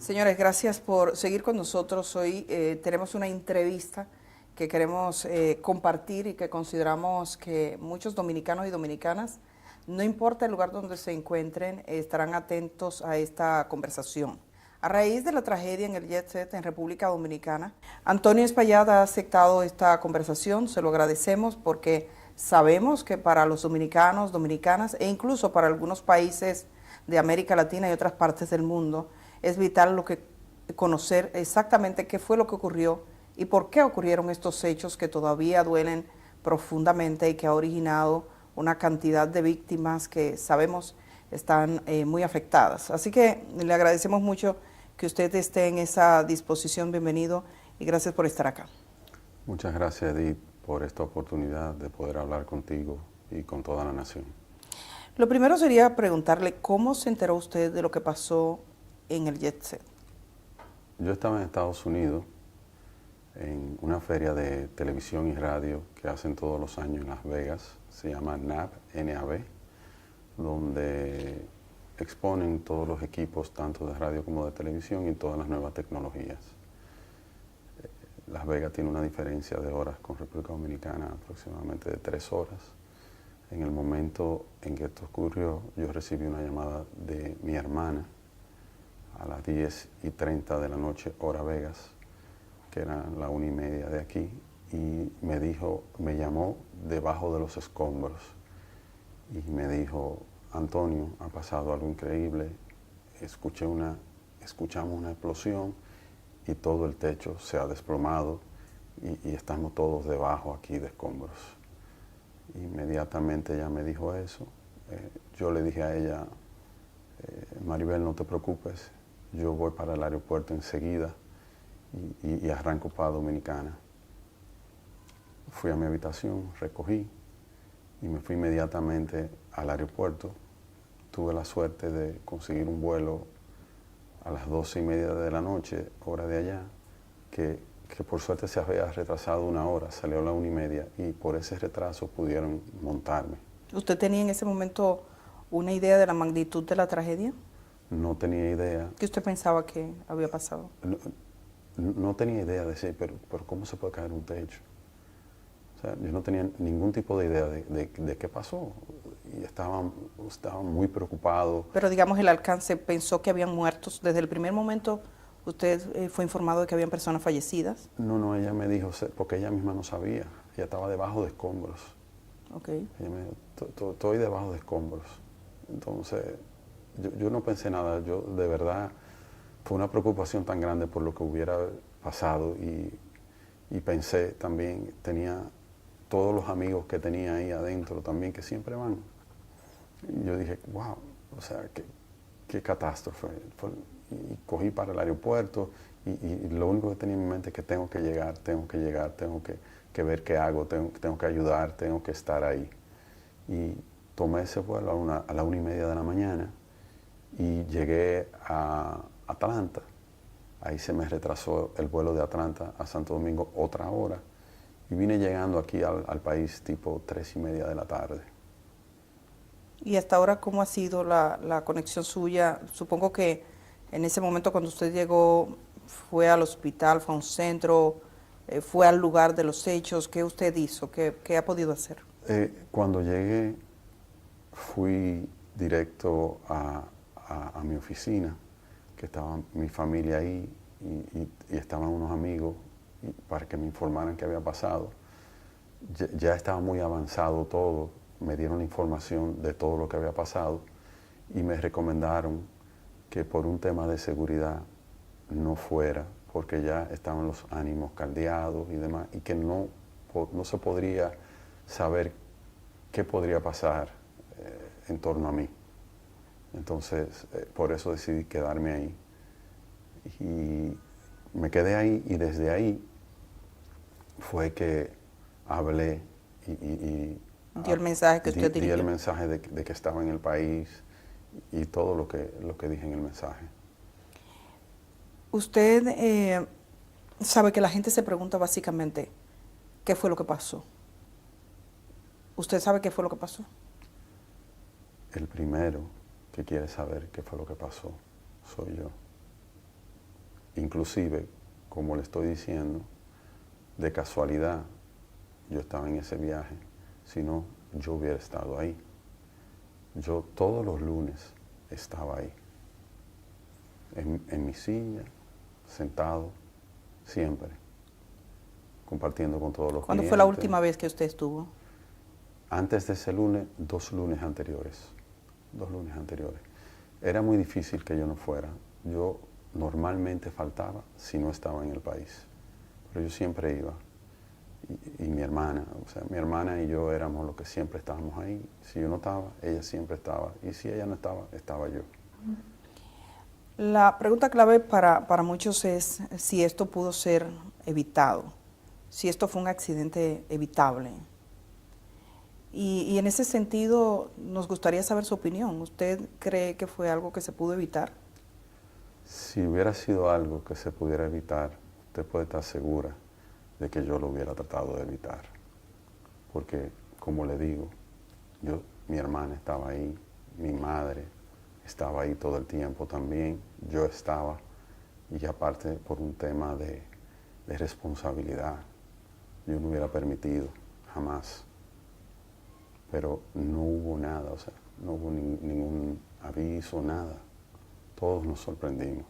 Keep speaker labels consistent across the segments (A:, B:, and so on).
A: Señores, gracias por seguir con nosotros. Hoy tenemos una entrevista que queremos compartir y que consideramos que muchos dominicanos y dominicanas, no importa el lugar donde se encuentren, estarán atentos a esta conversación. A raíz de la tragedia en el Jet Set en República Dominicana, Antonio Espaillat ha aceptado esta conversación, se lo agradecemos porque sabemos que para los dominicanos, dominicanas e incluso para algunos países de América Latina y otras partes del mundo, es vital conocer exactamente qué fue lo que ocurrió y por qué ocurrieron estos hechos que todavía duelen profundamente y que ha originado una cantidad de víctimas que sabemos están muy afectadas. Así que le agradecemos mucho que usted esté en esa disposición. Bienvenido y gracias por estar acá.
B: Muchas gracias, Edith, por esta oportunidad de poder hablar contigo y con toda la nación.
A: Lo primero sería preguntarle cómo se enteró usted de lo que pasó en el Jet Set.
B: Yo estaba en Estados Unidos en una feria de televisión y radio que hacen todos los años en Las Vegas, se llama NAB, donde exponen todos los equipos, tanto de radio como de televisión, y todas las nuevas tecnologías. Las Vegas tiene una diferencia de horas con República Dominicana, aproximadamente de 3 horas. En el momento en que esto ocurrió, yo recibí una llamada de mi hermana a las 10:30 de la noche, hora Vegas, que era la 1:30 de aquí, y me llamó debajo de los escombros y me dijo: Antonio, ha pasado algo increíble, escuchamos una explosión y todo el techo se ha desplomado y estamos todos debajo aquí de escombros. Inmediatamente ella me dijo eso. Yo le dije a ella: Maribel, no te preocupes, yo voy para el aeropuerto enseguida y arranco para Dominicana. Fui a mi habitación, recogí y me fui inmediatamente al aeropuerto. Tuve la suerte de conseguir un vuelo a las 12:30 de la noche, hora de allá, que por suerte se había retrasado 1 hora, salió a la 1:30 y por ese retraso pudieron montarme.
A: ¿Usted tenía en ese momento una idea de la magnitud de la tragedia?
B: No tenía idea.
A: ¿Qué usted pensaba que había pasado?
B: No tenía idea de decir, pero ¿cómo se puede caer un techo? O sea, yo no tenía ningún tipo de idea de qué pasó y estaba muy preocupado.
A: Pero digamos el alcance, ¿pensó que habían muertos? Desde el primer momento usted fue informado de que habían personas fallecidas.
B: No, ella me dijo, porque ella misma no sabía, ella estaba debajo de escombros.
A: Okay.
B: Ella me dijo, estoy debajo de escombros. Entonces, yo no pensé nada, yo de verdad, fue una preocupación tan grande por lo que hubiera pasado y pensé también, tenía todos los amigos que tenía ahí adentro también, que siempre van. Y yo dije, wow, o sea, qué catástrofe. Y cogí para el aeropuerto y lo único que tenía en mi mente es que tengo que llegar, tengo que ver qué hago, tengo que ayudar, tengo que estar ahí. Y tomé ese vuelo a la 1:30 de la mañana y llegué a Atlanta. Ahí se me retrasó el vuelo de Atlanta a Santo Domingo otra hora y vine llegando aquí al país tipo 3:30 de la tarde.
A: ¿Y hasta ahora cómo ha sido la conexión suya? Supongo que en ese momento cuando usted llegó fue al hospital, fue a un centro, fue al lugar de los hechos. ¿Qué usted hizo? ¿Qué ha podido hacer?
B: Cuando llegué fui directo a mi oficina, que estaba mi familia ahí y estaban unos amigos para que me informaran qué había pasado. Ya estaba muy avanzado todo, me dieron la información de todo lo que había pasado y me recomendaron que por un tema de seguridad no fuera, porque ya estaban los ánimos caldeados y demás, y que no se podría saber qué podría pasar en torno a mí. Entonces, por eso decidí quedarme ahí. Y me quedé ahí y desde ahí fue que hablé y
A: dio el mensaje que usted dirigió.
B: Di el mensaje de que estaba en el país y todo lo que dije en el mensaje.
A: Usted sabe que la gente se pregunta básicamente qué fue lo que pasó. ¿Usted sabe qué fue lo que pasó?
B: El primero que quiere saber qué fue lo que pasó soy yo. inclusive, como le estoy diciendo, de casualidad yo estaba en ese viaje, si no, yo hubiera estado ahí. Yo todos los lunes estaba ahí, en mi silla, sentado, siempre, compartiendo con todos los
A: ¿Cuándo
B: clientes.
A: fue la última vez que usted estuvo?
B: Antes de ese lunes, 2 lunes anteriores. 2 lunes anteriores. Era muy difícil que yo no fuera. Yo normalmente faltaba si no estaba en el país. Pero yo siempre iba. Y mi hermana, o sea, mi hermana y yo éramos los que siempre estábamos ahí. Si yo no estaba, ella siempre estaba. Y si ella no estaba, estaba yo.
A: La pregunta clave para muchos es si esto pudo ser evitado, si esto fue un accidente evitable. Y en ese sentido nos gustaría saber su opinión. ¿Usted cree que fue algo que se pudo evitar?
B: Si hubiera sido algo que se pudiera evitar, usted puede estar segura de que yo lo hubiera tratado de evitar. Porque, como le digo, mi hermana estaba ahí, mi madre estaba ahí todo el tiempo también, yo estaba, y aparte por un tema de responsabilidad, yo no hubiera permitido, jamás. Pero no hubo nada, o sea, no hubo ningún aviso, nada. Todos nos sorprendimos.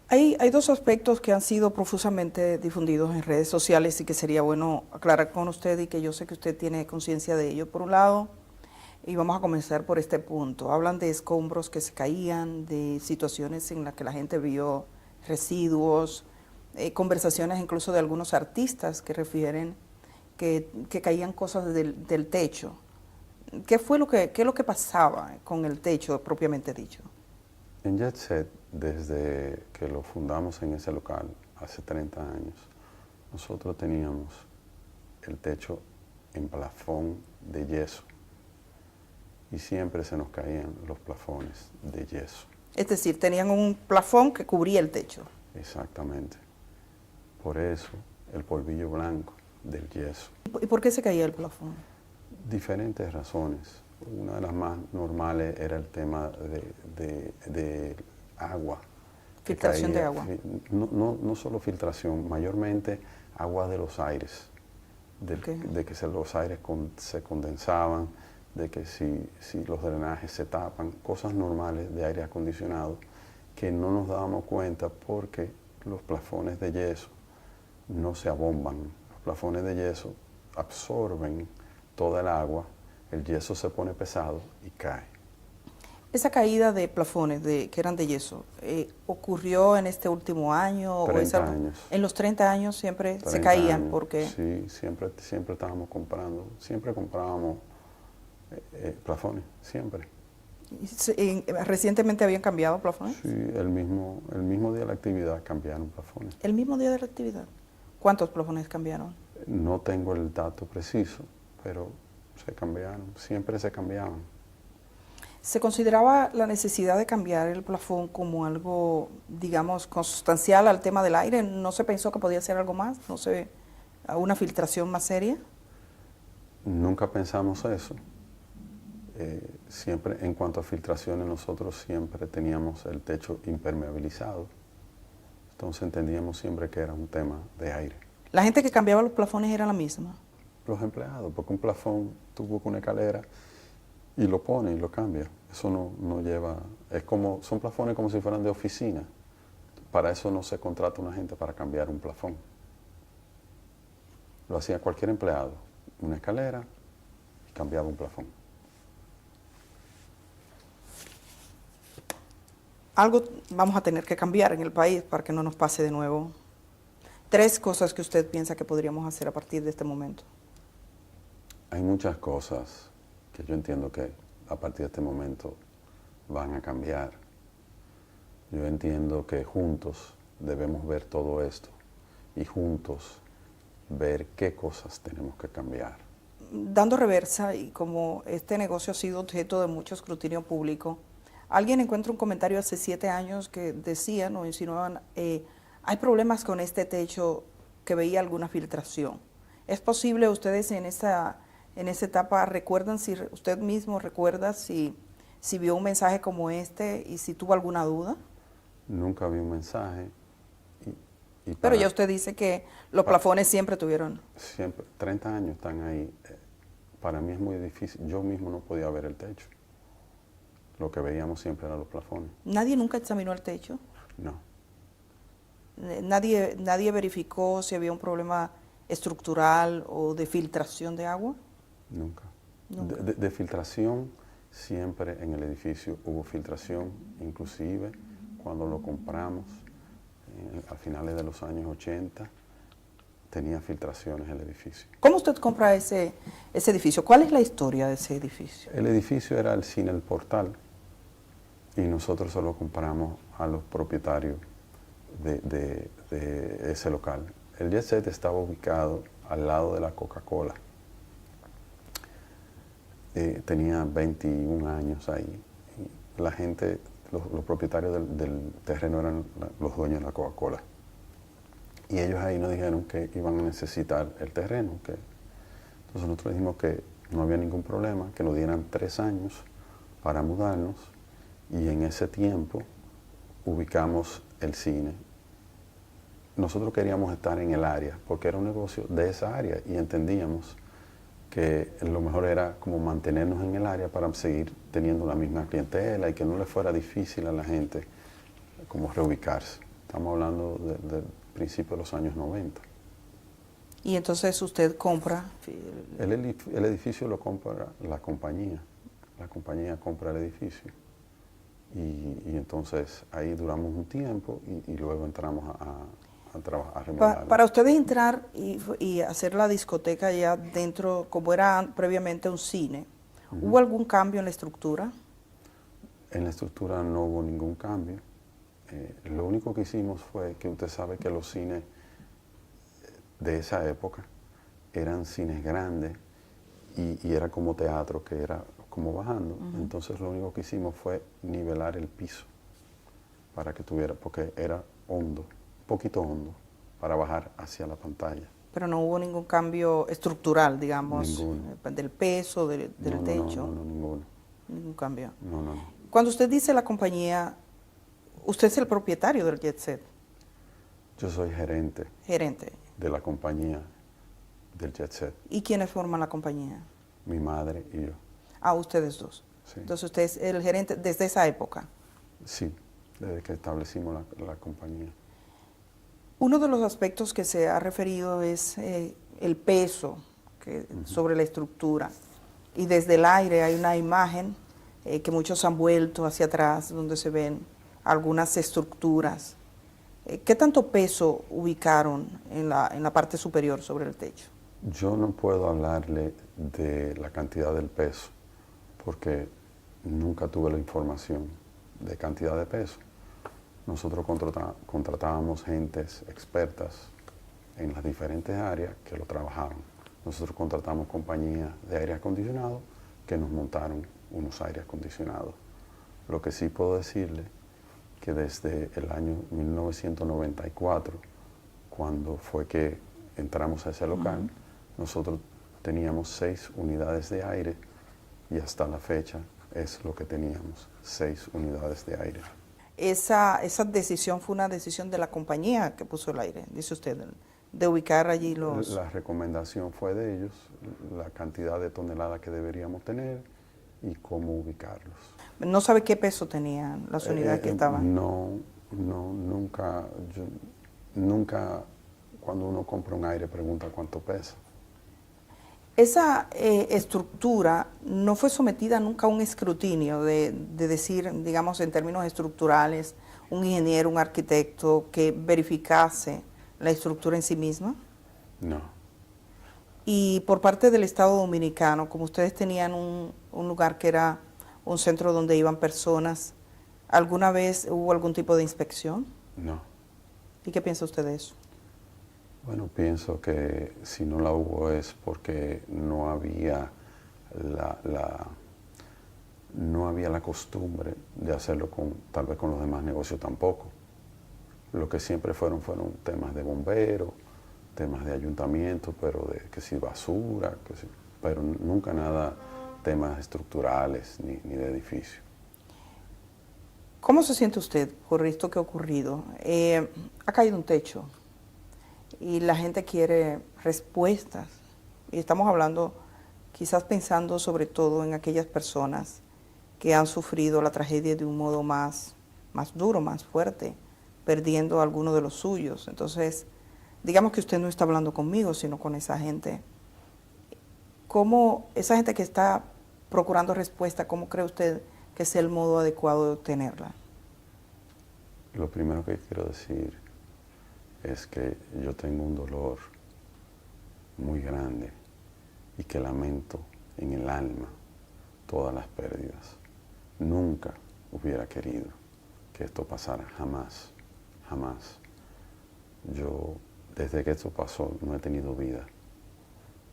A: Hay dos aspectos que han sido profusamente difundidos en redes sociales y que sería bueno aclarar con usted y que yo sé que usted tiene conciencia de ello. Por un lado, y vamos a comenzar por este punto, hablan de escombros que se caían, de situaciones en las que la gente vio residuos, conversaciones incluso de algunos artistas que refieren que caían cosas del techo. ¿Qué es lo que pasaba con el techo propiamente dicho?
B: En Jet Set, desde que lo fundamos en ese local, hace 30 años, nosotros teníamos el techo en plafón de yeso y siempre se nos caían los plafones de yeso.
A: Es decir, tenían un plafón que cubría el techo.
B: Exactamente. Por eso el polvillo blanco del yeso.
A: ¿Y por qué se caía el plafón?
B: Diferentes razones. Una de las más normales era el tema de agua.
A: Filtración de agua.
B: No solo filtración, mayormente agua de los aires. De que los aires se condensaban, de que si los drenajes se tapan, cosas normales de aire acondicionado que no nos dábamos cuenta porque los plafones de yeso no se abomban. Los plafones de yeso absorben toda el agua, el yeso se pone pesado y cae.
A: Esa caída de plafones que eran de yeso, ¿ocurrió en este último año?
B: 30 años.
A: En los 30 años siempre se caían,
B: años,
A: porque...
B: Sí, siempre estábamos comprando, siempre comprábamos plafones, siempre.
A: ¿Recientemente habían cambiado plafones?
B: Sí, el mismo día de la actividad cambiaron plafones.
A: ¿El mismo día de la actividad? ¿Cuántos plafones cambiaron?
B: No tengo el dato preciso, pero se cambiaron, siempre se cambiaban.
A: ¿Se consideraba la necesidad de cambiar el plafón como algo, digamos, consustancial al tema del aire? ¿No se pensó que podía ser algo más? ¿No se una filtración más seria?
B: Nunca pensamos eso. Siempre, en cuanto a filtraciones, nosotros siempre teníamos el techo impermeabilizado. Entonces entendíamos siempre que era un tema de aire.
A: ¿La gente que cambiaba los plafones era la misma?
B: Los empleados, porque un plafón, tú buscas una escalera y lo pone y lo cambia. Eso no lleva, son plafones como si fueran de oficina. Para eso no se contrata una gente para cambiar un plafón. Lo hacía cualquier empleado, una escalera y cambiaba un plafón.
A: Algo vamos a tener que cambiar en el país para que no nos pase de nuevo. 3 cosas que usted piensa que podríamos hacer a partir de este momento.
B: Hay muchas cosas que yo entiendo que a partir de este momento van a cambiar. Yo entiendo que juntos debemos ver todo esto y juntos ver qué cosas tenemos que cambiar.
A: Dando reversa, y como este negocio ha sido objeto de mucho escrutinio público, alguien encuentra un comentario hace 7 años que decían o insinuaban, hay problemas con este techo, que veía alguna filtración. ¿Es posible ustedes en esta etapa recuerdan, si usted mismo recuerda si vio un mensaje como este y si tuvo alguna duda?
B: nunca vi un mensaje. Y
A: Pero ya usted dice que los plafones siempre tuvieron.
B: Siempre, 30 años están ahí. Para mí es muy difícil. Yo mismo no podía ver el techo. Lo que veíamos siempre eran los plafones.
A: ¿Nadie nunca examinó el techo?
B: No,
A: ¿Nadie verificó si había un problema estructural o de filtración de agua?
B: nunca.
A: Nunca.
B: De filtración, siempre en el edificio hubo filtración, inclusive cuando lo compramos a finales de los años 80, tenía filtraciones el edificio.
A: ¿Cómo usted compra ese edificio? ¿Cuál es la historia de ese edificio?
B: El edificio era el cine El Portal y nosotros solo compramos a los propietarios de ese local. El Jet Set estaba ubicado al lado de la Coca-Cola. Tenía 21 años ahí. Y la gente, los propietarios del terreno eran los dueños de la Coca-Cola. Y ellos ahí nos dijeron que iban a necesitar el terreno. Entonces nosotros dijimos que no había ningún problema, que nos dieran 3 años para mudarnos. Y en ese tiempo ubicamos el cine. Nosotros queríamos estar en el área, porque era un negocio de esa área y entendíamos que lo mejor era como mantenernos en el área para seguir teniendo la misma clientela y que no le fuera difícil a la gente como reubicarse. Estamos hablando del principio de los años 90.
A: Y entonces usted compra.
B: El edificio lo compra la compañía compra el edificio. Y entonces ahí duramos un tiempo y luego entramos a trabajar, a remodelar.
A: Para ustedes entrar y hacer la discoteca ya dentro, como era previamente un cine, ¿hubo algún cambio en la estructura?
B: En la estructura no hubo ningún cambio. Lo único que hicimos fue que usted sabe que los cines de esa época eran cines grandes y era como teatro, que era como bajando. Entonces lo único que hicimos fue nivelar el piso para que tuviera, porque era hondo, un poquito hondo, para bajar hacia la pantalla.
A: Pero no hubo ningún cambio estructural, digamos,
B: Ninguno.
A: del peso, del techo.
B: No, ninguno.
A: Ningún cambio.
B: No.
A: Cuando usted dice la compañía, usted es el propietario del Jet Set.
B: Yo soy gerente
A: Gerente.
B: de la compañía del Jet Set.
A: ¿Y quiénes forman la compañía?
B: Mi madre y yo.
A: Ah, ustedes dos.
B: Sí.
A: Entonces usted es el gerente desde esa época.
B: Sí, desde que establecimos la compañía.
A: Uno de los aspectos que se ha referido es el peso sobre la estructura. Y desde el aire hay una imagen que muchos han vuelto hacia atrás, donde se ven algunas estructuras. ¿Qué tanto peso ubicaron en la parte superior sobre el techo?
B: Yo no puedo hablarle de la cantidad del peso, porque nunca tuve la información de cantidad de peso. Nosotros contratábamos gentes expertas en las diferentes áreas que lo trabajaban. Nosotros contratamos compañías de aire acondicionado que nos montaron unos aires acondicionados. Lo que sí puedo decirle que desde el año 1994, cuando fue que entramos a ese local, nosotros teníamos 6 unidades de aire y hasta la fecha es lo que teníamos, 6 unidades de aire.
A: Esa decisión fue una decisión de la compañía que puso el aire, dice usted, de ubicar allí los...
B: La recomendación fue de ellos, la cantidad de toneladas que deberíamos tener y cómo ubicarlos.
A: ¿No sabe qué peso tenían las unidades que estaban?
B: Nunca cuando uno compra un aire pregunta cuánto pesa.
A: Esa estructura no fue sometida nunca a un escrutinio de decir, digamos, en términos estructurales, un ingeniero, un arquitecto que verificase la estructura en sí misma.
B: No.
A: Y por parte del Estado Dominicano, como ustedes tenían un lugar que era un centro donde iban personas, ¿alguna vez hubo algún tipo de inspección?
B: No.
A: ¿Y qué piensa usted de eso?
B: Bueno, pienso que si no la hubo es porque no había la costumbre de hacerlo tal vez con los demás negocios tampoco. Lo que siempre fueron temas de bomberos, temas de ayuntamiento, pero de que si basura, pero nunca nada temas estructurales ni de edificio.
A: ¿Cómo se siente usted por esto que ha ocurrido? Ha caído un techo y la gente quiere respuestas. Y estamos hablando, quizás pensando sobre todo en aquellas personas que han sufrido la tragedia de un modo más duro, más fuerte, perdiendo a alguno de los suyos. Entonces, digamos que usted no está hablando conmigo, sino con esa gente. ¿Cómo esa gente que está procurando respuesta, cómo cree usted que es el modo adecuado de obtenerla?
B: Lo primero que quiero decir es que yo tengo un dolor muy grande y que lamento en el alma todas las pérdidas. Nunca hubiera querido que esto pasara, jamás, jamás. Yo, desde que esto pasó, no he tenido vida.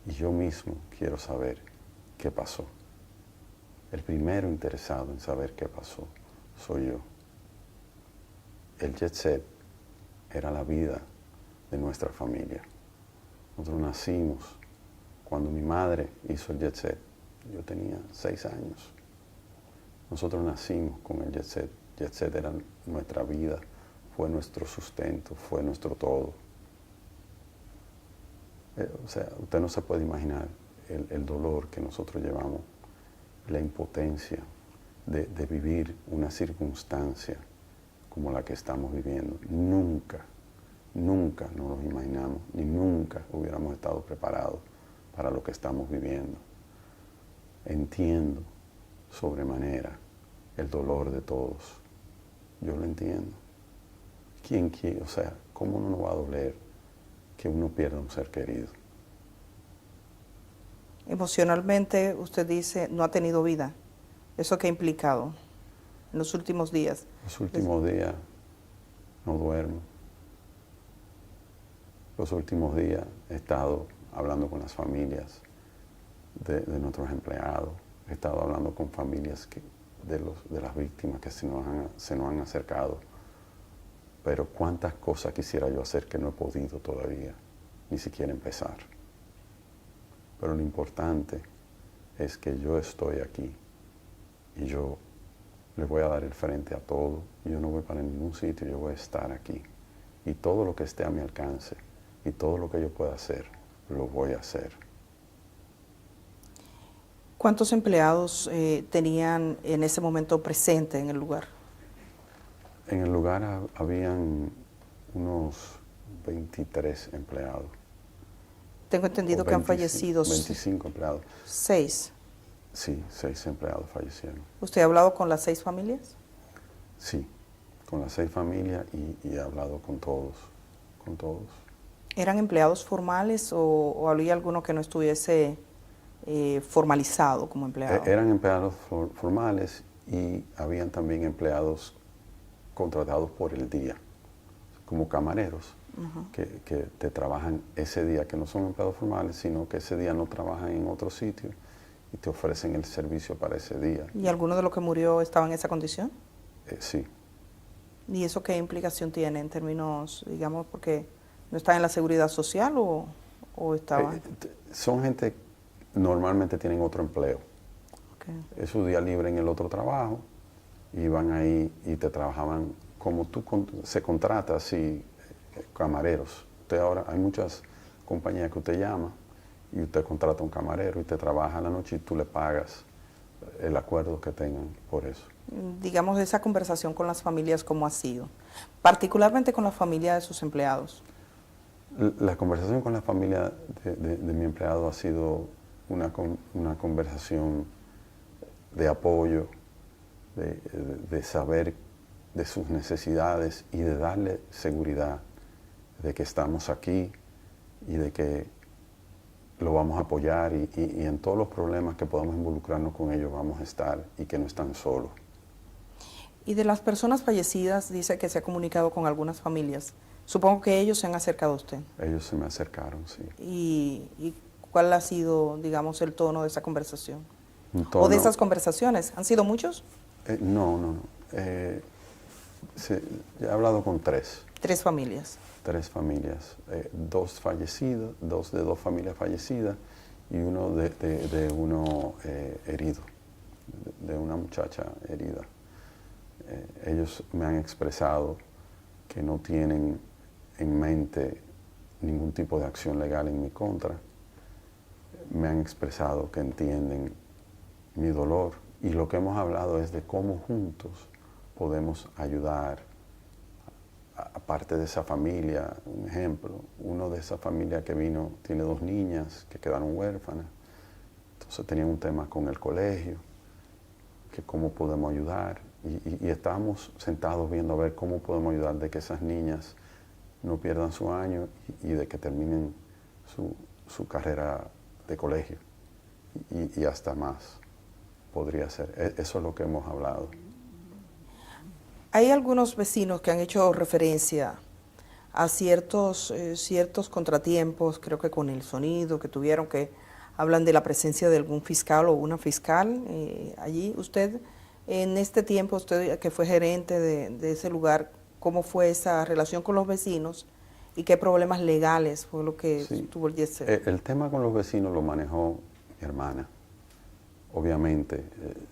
B: Y yo mismo quiero saber qué pasó. El primero interesado en saber qué pasó soy yo. El jet set era la vida de nuestra familia. Nosotros nacimos cuando mi madre hizo el jet set. Yo tenía 6 años. Nosotros nacimos con el jet set. Jet set era nuestra vida, fue nuestro sustento, fue nuestro todo. O sea, usted no se puede imaginar el dolor que nosotros llevamos, la impotencia de vivir una circunstancia como la que estamos viviendo. Nunca nos lo imaginamos, ni nunca hubiéramos estado preparados para lo que estamos viviendo. Entiendo sobremanera el dolor de todos. Yo lo entiendo. ¿Quién quiere? O sea, ¿cómo no nos va a doler que uno pierda un ser querido?
A: Emocionalmente, usted dice, no ha tenido vida. ¿Eso qué ha implicado en los últimos días?
B: Los últimos días no duermo. Los últimos días he estado hablando con las familias de nuestros empleados. He estado hablando con familias de las víctimas que se nos han acercado. Pero cuántas cosas quisiera yo hacer que no he podido todavía, ni siquiera empezar. Pero lo importante es que yo estoy aquí y yo le voy a dar el frente a todo. Yo no voy para ningún sitio, yo voy a estar aquí. Y todo lo que esté a mi alcance y todo lo que yo pueda hacer, lo voy a hacer.
A: ¿Cuántos empleados tenían en ese momento presente en el lugar?
B: En el lugar habían unos 23 empleados.
A: Tengo entendido que han fallecido
B: 25 empleados.
A: 6.
B: Sí, 6 empleados fallecieron.
A: ¿Usted ha hablado con las 6 familias?
B: Sí, con las 6 familias y he hablado con todos,
A: ¿Eran empleados formales o había alguno que no estuviese formalizado como empleado?
B: Eran empleados formales y habían también empleados contratados por el día, como camareros, que te trabajan ese día, que no son empleados formales, sino que ese día no trabajan en otro sitio y te ofrecen el servicio para ese día.
A: ¿Y alguno de los que murió estaba en esa condición?
B: Sí.
A: ¿Y eso qué implicación tiene en términos, digamos, porque no está en la seguridad social o estaba?
B: Son gente que normalmente tienen otro empleo.
A: Okay.
B: Es su día libre en el otro trabajo y van ahí y te trabajaban como tú se contrata así, camareros. Usted ahora hay muchas compañías que usted llama y usted contrata un camarero y te trabaja la noche y tú le pagas el acuerdo que tengan por eso.
A: Digamos, esa conversación con las familias, ¿cómo ha sido? Particularmente con la familia de sus empleados.
B: La conversación con la familia de mi empleado ha sido una conversación de apoyo, de saber de sus necesidades y de darle seguridad de que estamos aquí y de que lo vamos a apoyar y en todos los problemas que podamos involucrarnos con ellos vamos a estar y que no están solos.
A: Y de las personas fallecidas, dice que se ha comunicado con algunas familias. Supongo que ellos se han acercado a usted.
B: Ellos se me acercaron, sí.
A: ¿Y cuál ha sido, digamos, el tono de esa conversación?
B: ¿O
A: de esas conversaciones? ¿Han sido muchos?
B: No. He hablado con 3.
A: 3 familias.
B: 3 familias. 2 fallecidos, 2 de 2 familias fallecidas y uno de uno herido, de una muchacha herida. Ellos me han expresado que no tienen en mente ningún tipo de acción legal en mi contra. Me han expresado que entienden mi dolor y lo que hemos hablado es de cómo juntos podemos ayudar aparte de esa familia. Un ejemplo, uno de esa familia que vino tiene 2 niñas que quedaron huérfanas, entonces tenían un tema con el colegio, que cómo podemos ayudar, y estábamos sentados viendo a ver cómo podemos ayudar de que esas niñas no pierdan su año y de que terminen su carrera de colegio y hasta más podría ser. Eso es lo que hemos hablado.
A: Hay algunos vecinos que han hecho referencia a ciertos contratiempos, creo que con el sonido que tuvieron, que hablan de la presencia de algún fiscal o una fiscal allí. Usted, en este tiempo, usted que fue gerente de ese lugar, ¿cómo fue esa relación con los vecinos y qué problemas legales fue lo que tuvo el Jet Set?
B: El tema con los vecinos lo manejó mi hermana. Obviamente,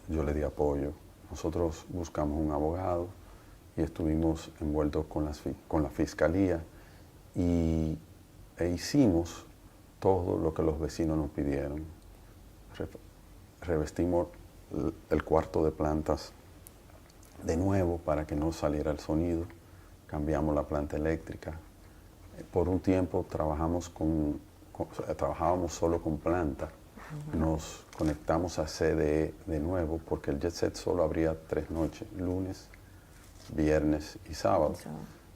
B: yo le di apoyo. Nosotros buscamos un abogado y estuvimos envueltos con la fiscalía e hicimos todo lo que los vecinos nos pidieron. Revestimos el cuarto de plantas de nuevo para que no saliera el sonido, cambiamos la planta eléctrica. Por un tiempo trabajábamos solo con planta. Nos conectamos a CDE de nuevo porque el Jet Set solo abría 3 noches, lunes, viernes y sábado.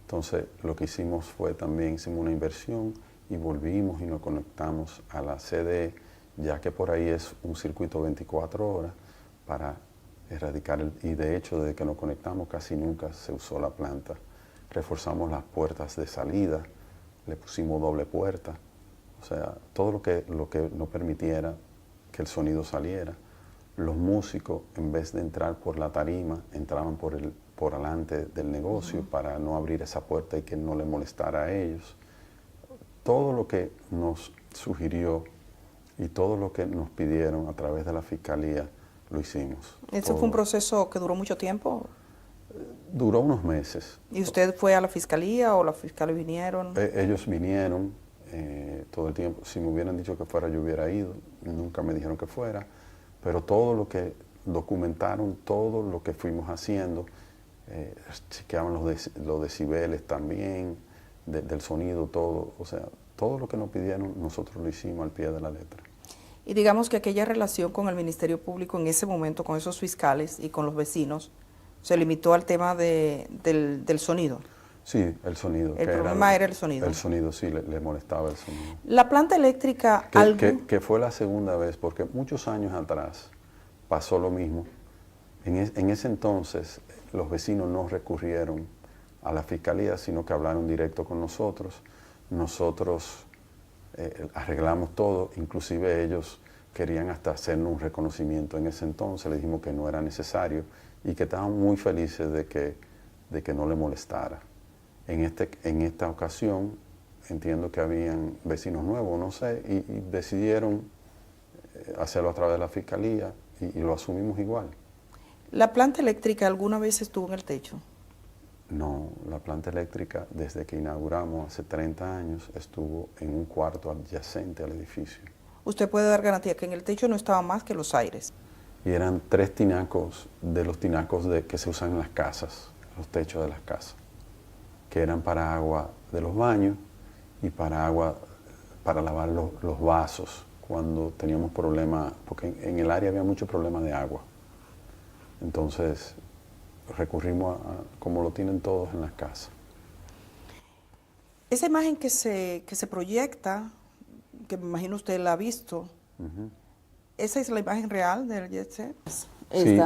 B: Entonces lo que hicimos fue también hicimos una inversión y volvimos y nos conectamos a la CDE, ya que por ahí es un circuito 24 horas para erradicar y de hecho desde que nos conectamos casi nunca se usó la planta. Reforzamos las puertas de salida, le pusimos doble puerta, o sea, todo lo que nos permitiera que el sonido saliera. Los músicos, en vez de entrar por la tarima, entraban por delante del negocio para no abrir esa puerta y que no le molestara a ellos. Todo lo que nos sugirió y todo lo que nos pidieron a través de la fiscalía, lo hicimos.
A: ¿Eso fue un proceso que duró mucho tiempo?
B: Duró unos meses.
A: ¿Y usted fue a la fiscalía o los fiscales vinieron?
B: Ellos vinieron todo el tiempo. Si me hubieran dicho que fuera, yo hubiera ido. Nunca me dijeron que fuera. Pero todo lo que documentaron, todo lo que fuimos haciendo, chequeaban los decibeles también, del sonido, todo. O sea, todo lo que nos pidieron, nosotros lo hicimos al pie de la letra.
A: Y digamos que aquella relación con el Ministerio Público en ese momento, con esos fiscales y con los vecinos, se limitó al tema del sonido.
B: Sí, el sonido.
A: El problema era el sonido.
B: El sonido, sí, le molestaba el sonido.
A: La planta eléctrica...
B: Que fue la segunda vez, porque muchos años atrás pasó lo mismo. En ese entonces los vecinos no recurrieron a la fiscalía, sino que hablaron directo con nosotros. Nosotros arreglamos todo, inclusive ellos querían hasta hacernos un reconocimiento en ese entonces, le dijimos que no era necesario y que estaban muy felices de que no le molestara. En esta ocasión entiendo que habían vecinos nuevos, no sé, y decidieron hacerlo a través de la fiscalía y lo asumimos igual.
A: ¿La planta eléctrica alguna vez estuvo en el techo?
B: No, la planta eléctrica desde que inauguramos hace 30 años estuvo en un cuarto adyacente al edificio.
A: ¿Usted puede dar garantía que en el techo no estaba más que los aires?
B: Y eran 3 tinacos de los tinacos que se usan en las casas, los techos de las casas, que eran para agua de los baños y para agua para lavar los vasos cuando teníamos problemas, porque en el área había mucho problema de agua. Entonces recurrimos a como lo tienen todos en las casas.
A: Esa imagen que se proyecta, que me imagino usted la ha visto, ¿esa es la imagen real del Jet Set?
B: Sí,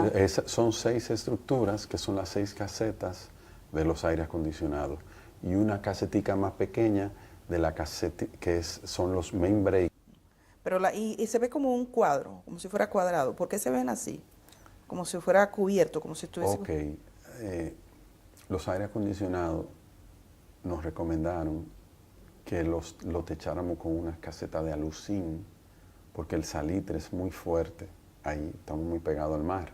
B: son 6 estructuras que son las 6 casetas de los aires acondicionados y una casetica más pequeña de la caseta que son los main break.
A: Pero y se ve como un cuadro, como si fuera cuadrado. ¿Por qué se ven así? Como si fuera cubierto, como si estuviese...
B: Ok, los aires acondicionados nos recomendaron que lo techáramos con una caseta de alucín porque el salitre es muy fuerte, ahí estamos muy pegados al mar.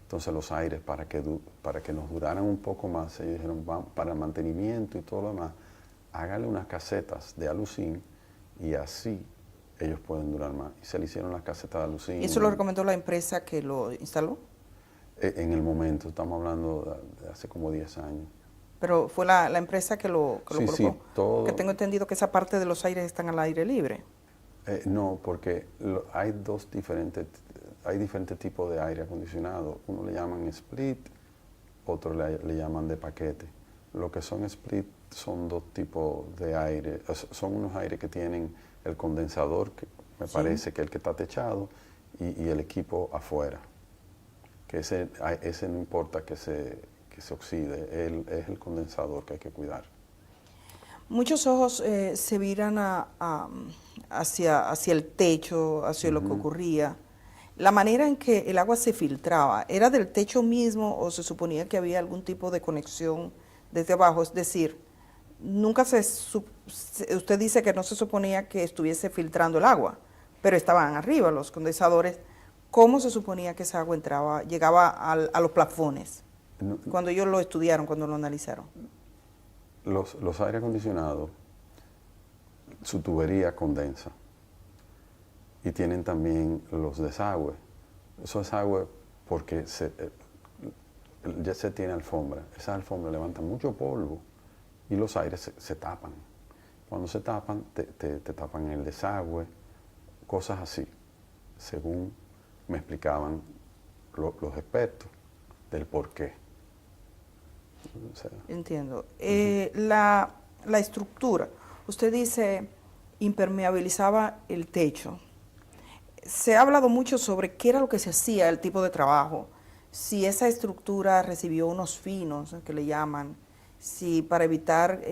B: Entonces los aires, para que nos duraran un poco más, ellos dijeron, para el mantenimiento y todo lo demás, hágale unas casetas de alucín y así ellos pueden durar más. Y se le hicieron las casetas de alucín.
A: ¿Y eso lo recomendó la empresa que lo instaló?
B: En el momento, estamos hablando de hace como 10 años.
A: Pero fue la empresa que lo
B: Sí,
A: colocó.
B: sí, todo.
A: Que tengo entendido que esa parte de los aires están al aire libre.
B: No, porque hay diferentes tipos de aire acondicionado. Uno le llaman split, otro le llaman de paquete. Lo que son split son dos tipos de aire. Son unos aires que tienen el condensador, que me parece que el que está techado, y el equipo afuera. Que ese no importa que se oxide, es el condensador que hay que cuidar.
A: Muchos ojos se viran hacia el techo, hacia lo que ocurría. La manera en que el agua se filtraba, ¿era del techo mismo o se suponía que había algún tipo de conexión desde abajo? Es decir, usted dice que no se suponía que estuviese filtrando el agua, pero estaban arriba los condensadores. ¿Cómo se suponía que esa agua llegaba a los plafones? Cuando ellos lo estudiaron, cuando lo analizaron.
B: Los aire acondicionados, su tubería condensa y tienen también los desagües. Esos desagües, porque ya se tiene alfombra, esas alfombras levantan mucho polvo y los aires se tapan. Cuando se tapan, te tapan el desagüe, cosas así, según me explicaban los expertos del por qué. O sea,
A: entiendo. La estructura, usted dice impermeabilizaba el techo. Se ha hablado mucho sobre qué era lo que se hacía, el tipo de trabajo, si esa estructura recibió unos finos, que le llaman, si para evitar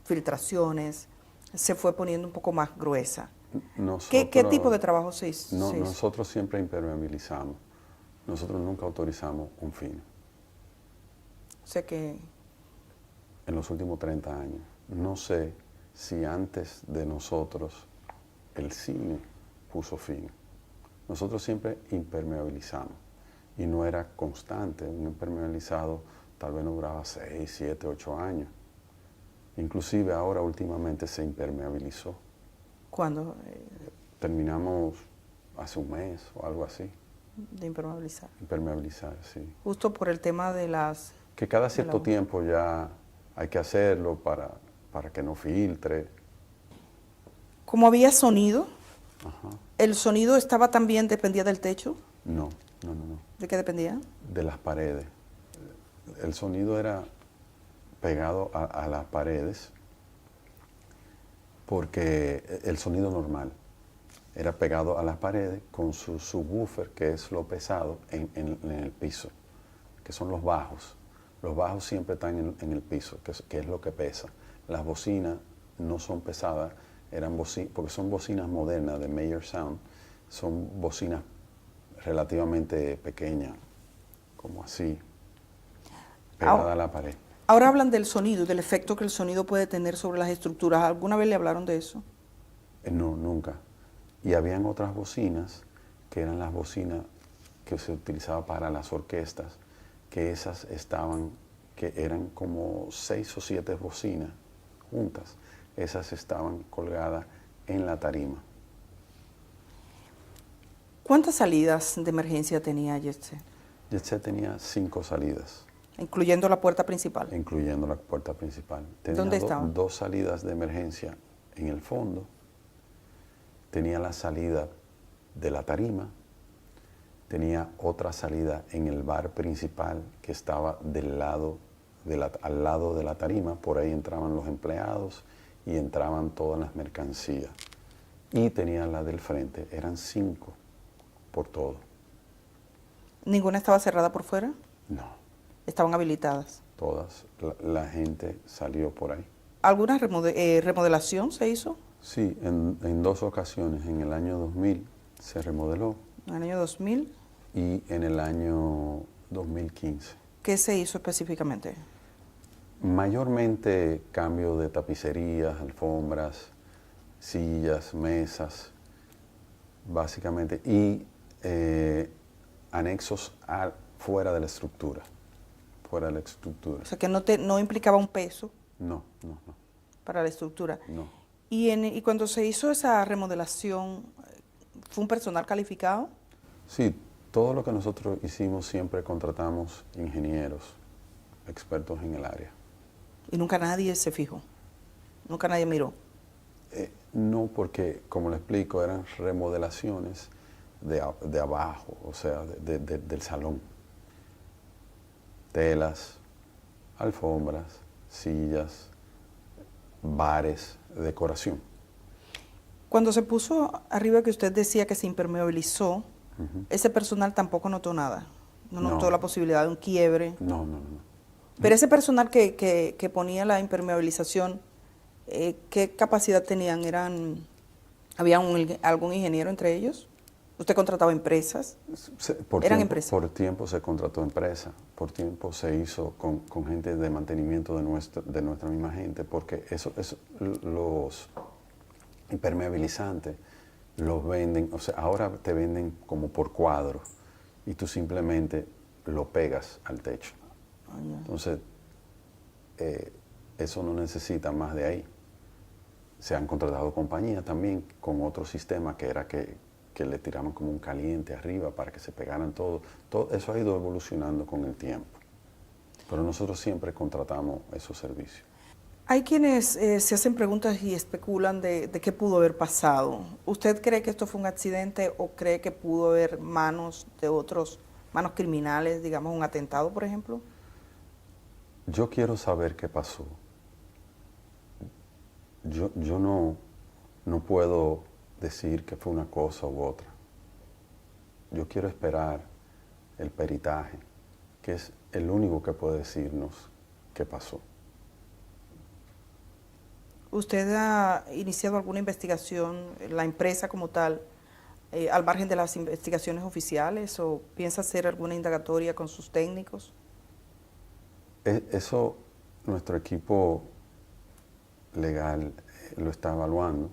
A: filtraciones se fue poniendo un poco más gruesa. ¿Qué tipo de trabajo se hizo?
B: Nosotros siempre impermeabilizamos. Nosotros nunca autorizamos un fino.
A: O sea que...
B: En los últimos 30 años. No sé si antes de nosotros el cine puso fino. Nosotros siempre impermeabilizamos y no era constante. Un impermeabilizado tal vez no duraba 6, 7, 8 años. Inclusive ahora últimamente se impermeabilizó.
A: ¿Cuándo?
B: Terminamos hace un mes o algo así.
A: De impermeabilizar.
B: Impermeabilizar, sí.
A: Justo por el tema de las...
B: Que cada cierto tiempo ya hay que hacerlo para que no filtre.
A: ¿Cómo había sonido?
B: Ajá.
A: ¿El sonido dependía del techo?
B: No.
A: ¿De qué dependía?
B: De las paredes. El sonido era pegado a las paredes porque el sonido normal era pegado a las paredes con su subwoofer, que es lo pesado, en el piso, que son los bajos. Los bajos siempre están en el piso, que es lo que pesa. Las bocinas no son pesadas, porque son bocinas modernas de Mayer Sound, son bocinas relativamente pequeñas, como así, pegadas a la pared.
A: Ahora hablan del sonido, del efecto que el sonido puede tener sobre las estructuras. ¿Alguna vez le hablaron de eso?
B: No, nunca. Y habían otras bocinas, que eran las bocinas que se utilizaban para las orquestas, que esas que eran como 6 o 7 bocinas juntas. Esas estaban colgadas en la tarima.
A: ¿Cuántas salidas de emergencia tenía Jet-Set?
B: Jet-Set tenía 5 salidas.
A: Incluyendo la puerta principal.
B: Incluyendo la puerta principal. Tenía
A: ¿Dónde estaban?
B: 2 salidas de emergencia en el fondo. Tenía la salida de la tarima. Tenía otra salida en el bar principal que estaba al lado de la tarima. Por ahí entraban los empleados y entraban todas las mercancías. Y tenía la del frente. Eran 5 por todo.
A: ¿Ninguna estaba cerrada por fuera?
B: No.
A: ¿Estaban habilitadas?
B: Todas. La gente salió por ahí.
A: ¿Alguna remodelación se hizo?
B: Sí, en 2 ocasiones. En el año 2000 se remodeló.
A: ¿En el año 2000?
B: Y en el año 2015.
A: ¿Qué se hizo específicamente?
B: Mayormente cambio de tapicerías, alfombras, sillas, mesas, básicamente. Y anexos fuera de la estructura, fuera de la estructura.
A: O sea, que no implicaba un peso
B: No,
A: para la estructura.
B: no.
A: Y cuando se hizo esa remodelación, ¿fue un personal calificado?
B: Sí, todo lo que nosotros hicimos siempre contratamos ingenieros, expertos en el área.
A: Y nunca nadie se fijó, nunca nadie miró.
B: No, porque, como le explico, eran remodelaciones de abajo, o sea, del salón. Telas, alfombras, sillas, bares, decoración.
A: Cuando se puso arriba que usted decía que se impermeabilizó, ese personal tampoco notó nada. No notó la posibilidad de un quiebre.
B: No.
A: Pero ese personal que ponía la impermeabilización, ¿qué capacidad tenían? ¿Había algún ingeniero entre ellos? ¿Usted contrataba empresas? ¿Eran empresas?
B: Por tiempo se contrató empresa, por tiempo se hizo con gente de mantenimiento de nuestra misma gente, porque los impermeabilizantes los venden, o sea, ahora te venden como por cuadro y tú simplemente lo pegas al techo. Entonces, eso no necesita más de ahí. Se han contratado compañías también con otro sistema que era que le tiraban como un caliente arriba para que se pegaran todo. Todo eso ha ido evolucionando con el tiempo. Pero nosotros siempre contratamos esos servicios.
A: Hay quienes se hacen preguntas y especulan de qué pudo haber pasado. ¿Usted cree que esto fue un accidente o cree que pudo haber manos criminales, digamos un atentado, por ejemplo?
B: Yo quiero saber qué pasó. Yo no puedo decir que fue una cosa u otra. Yo quiero esperar el peritaje, que es el único que puede decirnos qué pasó.
A: ¿Usted ha iniciado alguna investigación, la empresa como tal, al margen de las investigaciones oficiales, o piensa hacer alguna indagatoria con sus técnicos?
B: Eso nuestro equipo legal lo está evaluando.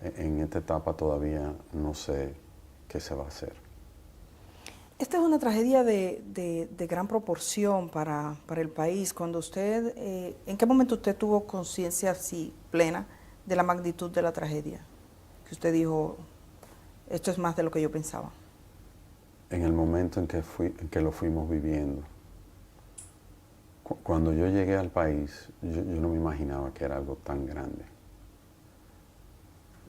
B: En esta etapa todavía no sé qué se va a hacer.
A: Esta es una tragedia de gran proporción para el país. Cuando usted, ¿en qué momento usted tuvo conciencia así plena de la magnitud de la tragedia? Que usted dijo, esto es más de lo que yo pensaba.
B: En el momento en que lo fuimos viviendo. Cuando yo llegué al país, yo no me imaginaba que era algo tan grande.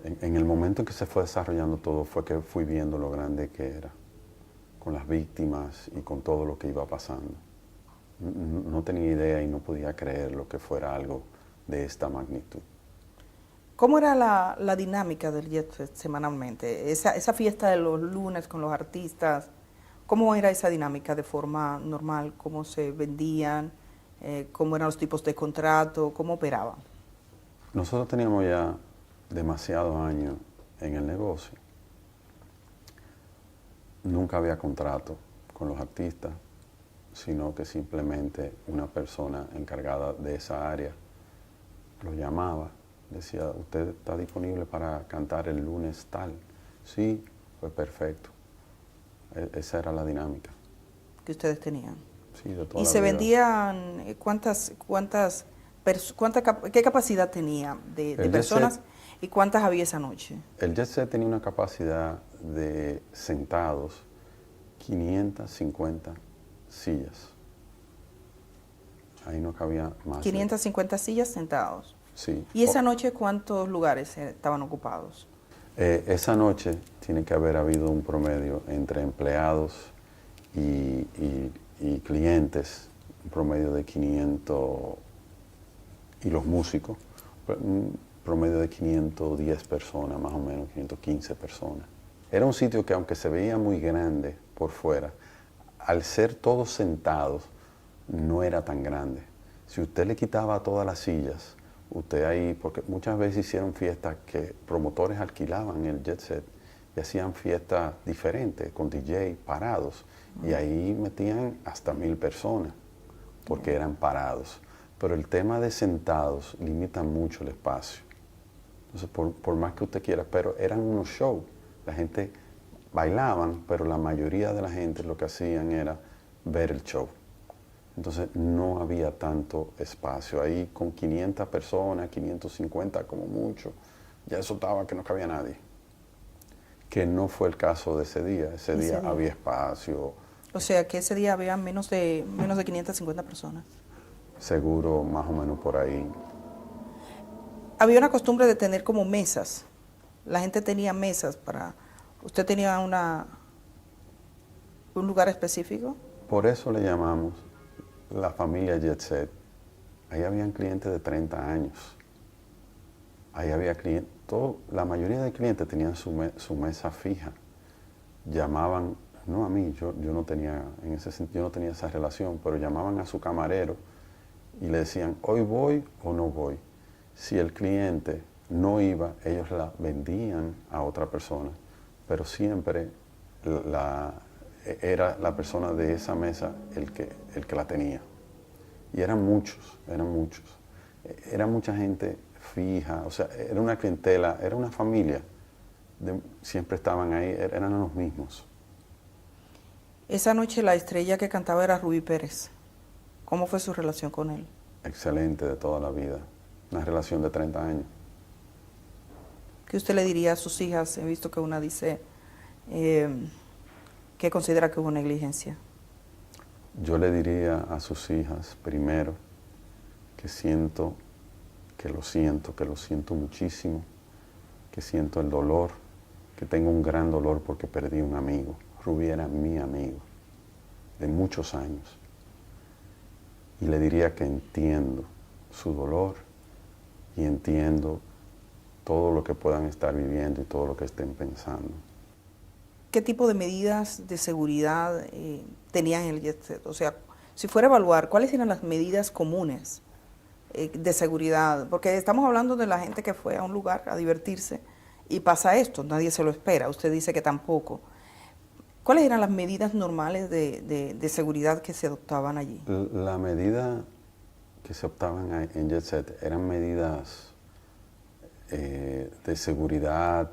B: En el momento en que se fue desarrollando todo fue que fui viendo lo grande que era, con las víctimas y con todo lo que iba pasando. No tenía idea y no podía creer lo que fuera algo de esta magnitud.
A: ¿Cómo era la dinámica del Jet Set semanalmente? Esa fiesta de los lunes con los artistas, ¿cómo era esa dinámica de forma normal? ¿Cómo se vendían? ¿Cómo eran los tipos de contrato? ¿Cómo operaban?
B: Nosotros teníamos ya demasiados años en el negocio. Nunca había contrato con los artistas, sino que simplemente una persona encargada de esa área lo llamaba, decía, ¿usted está disponible para cantar el lunes tal? Sí, pues perfecto. Esa era la dinámica.
A: Que ustedes tenían.
B: Sí, de toda
A: ¿Y
B: la
A: se
B: vida.
A: vendían qué capacidad tenía de personas y cuántas había esa noche?
B: El Jet Set tenía una capacidad de sentados 550 sillas. Ahí no cabía más.
A: 550 sillas sentados.
B: Sí.
A: ¿Y esa noche cuántos lugares estaban ocupados?
B: Esa noche tiene que haber habido un promedio entre empleados y clientes, un promedio de 500, y los músicos, un promedio de 510 personas, más o menos, 515 personas. Era un sitio que, aunque se veía muy grande por fuera, al ser todos sentados, no era tan grande. Si usted le quitaba todas las sillas, usted ahí, porque muchas veces hicieron fiestas que promotores alquilaban el Jet Set y hacían fiestas diferentes, con DJ parados, y ahí metían hasta 1000 personas, porque eran parados. Pero el tema de sentados limita mucho el espacio. Entonces, por más que usted quiera, pero eran unos shows. La gente bailaban, pero la mayoría de la gente lo que hacían era ver el show. Entonces no había tanto espacio. Ahí con 500 personas, 550 como mucho, ya eso estaba que no cabía nadie. Que no fue el caso de ese día. Ese día había espacio.
A: O sea, que ese día había menos de 550 personas.
B: Seguro, más o menos por ahí.
A: Había una costumbre de tener como mesas. La gente tenía mesas para... ¿Usted tenía un lugar específico?
B: Por eso le llamamos la familia Jet Set. Ahí habían clientes de 30 años. Ahí había clientes, la mayoría de clientes tenían su mesa fija. Llamaban, no a mí, yo no tenía, en ese sentido, yo no tenía esa relación, pero llamaban a su camarero y le decían, ¿hoy voy o no voy? Si el cliente no iba, ellos la vendían a otra persona, pero siempre era la persona de esa mesa el que la tenía. Y eran muchos. Era mucha gente fija, o sea, era una clientela, era una familia. Siempre estaban ahí, eran los mismos.
A: Esa noche la estrella que cantaba era Rubí Pérez. ¿Cómo fue su relación con él?
B: Excelente, de toda la vida. Una relación de 30 años.
A: ¿Qué usted le diría a sus hijas? He visto que una dice que considera que hubo negligencia.
B: Yo le diría a sus hijas, primero, que lo siento muchísimo, que siento el dolor, que tengo un gran dolor porque perdí un amigo. Rubí era mi amigo de muchos años. Y le diría que entiendo su dolor y entiendo todo lo que puedan estar viviendo y todo lo que estén pensando.
A: ¿Qué tipo de medidas de seguridad tenían en el Jet Set? O sea, si fuera a evaluar, ¿cuáles eran las medidas comunes de seguridad? Porque estamos hablando de la gente que fue a un lugar a divertirse y pasa esto, nadie se lo espera, usted dice que tampoco. ¿Cuáles eran las medidas normales de seguridad que se adoptaban allí?
B: La medida que se optaban en Jet Set eran medidas de seguridad,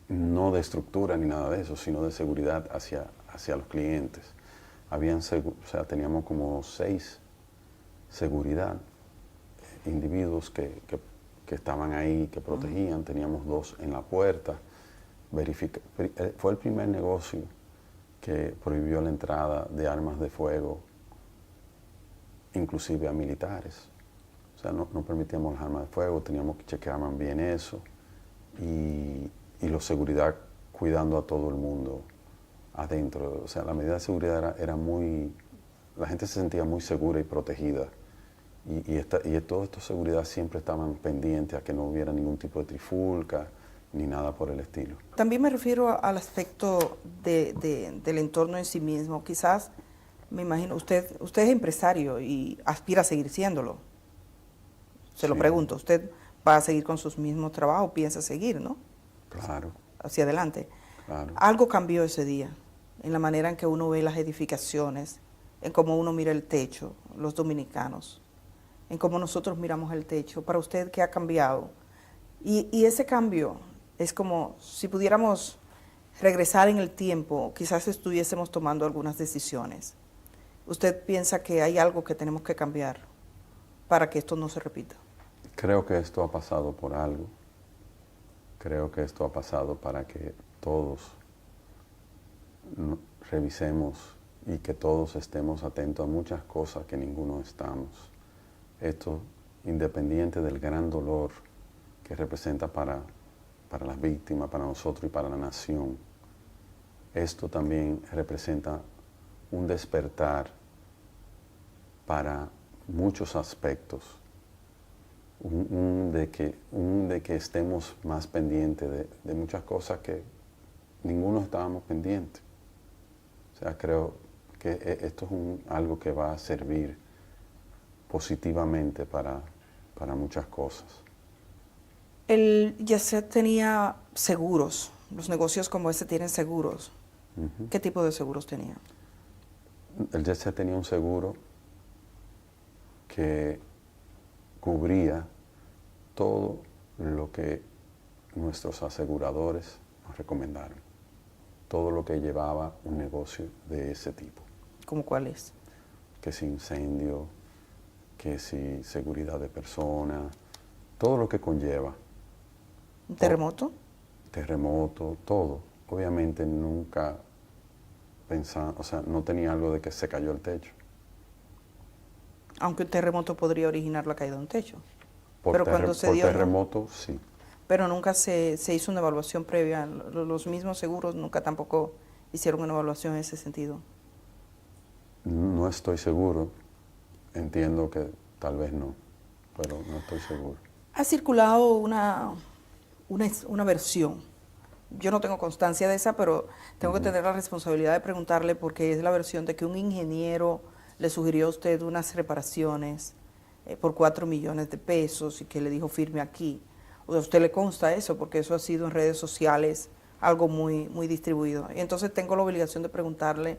B: no de estructura ni nada de eso, sino de seguridad hacia los clientes. Teníamos como 6 seguridad, individuos que estaban ahí, que protegían, teníamos 2 en la puerta. Fue el primer negocio que prohibió la entrada de armas de fuego, inclusive a militares. O sea, no permitíamos las armas de fuego, teníamos que chequear bien eso y la seguridad cuidando a todo el mundo adentro. O sea, la medida de seguridad era muy... La gente se sentía muy segura y protegida. Y toda esta seguridad siempre estaban pendientes a que no hubiera ningún tipo de trifulca ni nada por el estilo.
A: También me refiero al aspecto del entorno en sí mismo. Quizás, me imagino, usted es empresario y aspira a seguir siéndolo. Se lo pregunto, ¿usted va a seguir con sus mismos trabajos? ¿Piensa seguir, no?
B: Claro.
A: Hacia adelante.
B: Claro.
A: Algo cambió ese día, en la manera en que uno ve las edificaciones, en cómo uno mira el techo, los dominicanos, en cómo nosotros miramos el techo. Para usted, ¿qué ha cambiado? Y ese cambio es como si pudiéramos regresar en el tiempo, quizás estuviésemos tomando algunas decisiones. ¿Usted piensa que hay algo que tenemos que cambiar para que esto no se repita?
B: Creo que esto ha pasado por algo. Creo que esto ha pasado para que todos revisemos y que todos estemos atentos a muchas cosas que ninguno estamos. Esto independiente del gran dolor que representa para las víctimas, para nosotros y para la nación. Esto también representa un despertar para muchos aspectos, de que estemos más pendientes de muchas cosas que ninguno estábamos pendientes. O sea, creo que esto es algo que va a servir positivamente para muchas cosas.
A: El Jet Set tenía seguros, los negocios como este tienen seguros.
B: Uh-huh.
A: ¿Qué tipo de seguros tenía?
B: El Jet Set tenía un seguro que cubría todo lo que nuestros aseguradores nos recomendaron. todo lo que llevaba un negocio de ese tipo.
A: ¿Cómo cuál es?
B: Que si incendio, que si seguridad de personas, todo lo que conlleva.
A: ¿Un terremoto?
B: Terremoto, todo. Obviamente nunca pensaba, o sea, no tenía algo de que se cayó el techo.
A: Aunque un terremoto podría originar la caída de un techo.
B: Por,
A: Pero cuando se
B: por
A: dio,
B: terremoto, sí.
A: pero nunca se hizo una evaluación previa. Los mismos seguros nunca tampoco hicieron una evaluación en ese sentido.
B: No estoy seguro. Entiendo que tal vez no, pero no estoy seguro.
A: Ha circulado una versión. Yo no tengo constancia de esa, pero tengo que tener la responsabilidad de preguntarle porque es la versión de que un ingeniero le sugirió a usted unas reparaciones por 4 millones de pesos y que le dijo firme aquí. O sea, ¿a usted le consta eso? Porque eso ha sido en redes sociales algo muy, muy distribuido. Y entonces tengo la obligación de preguntarle,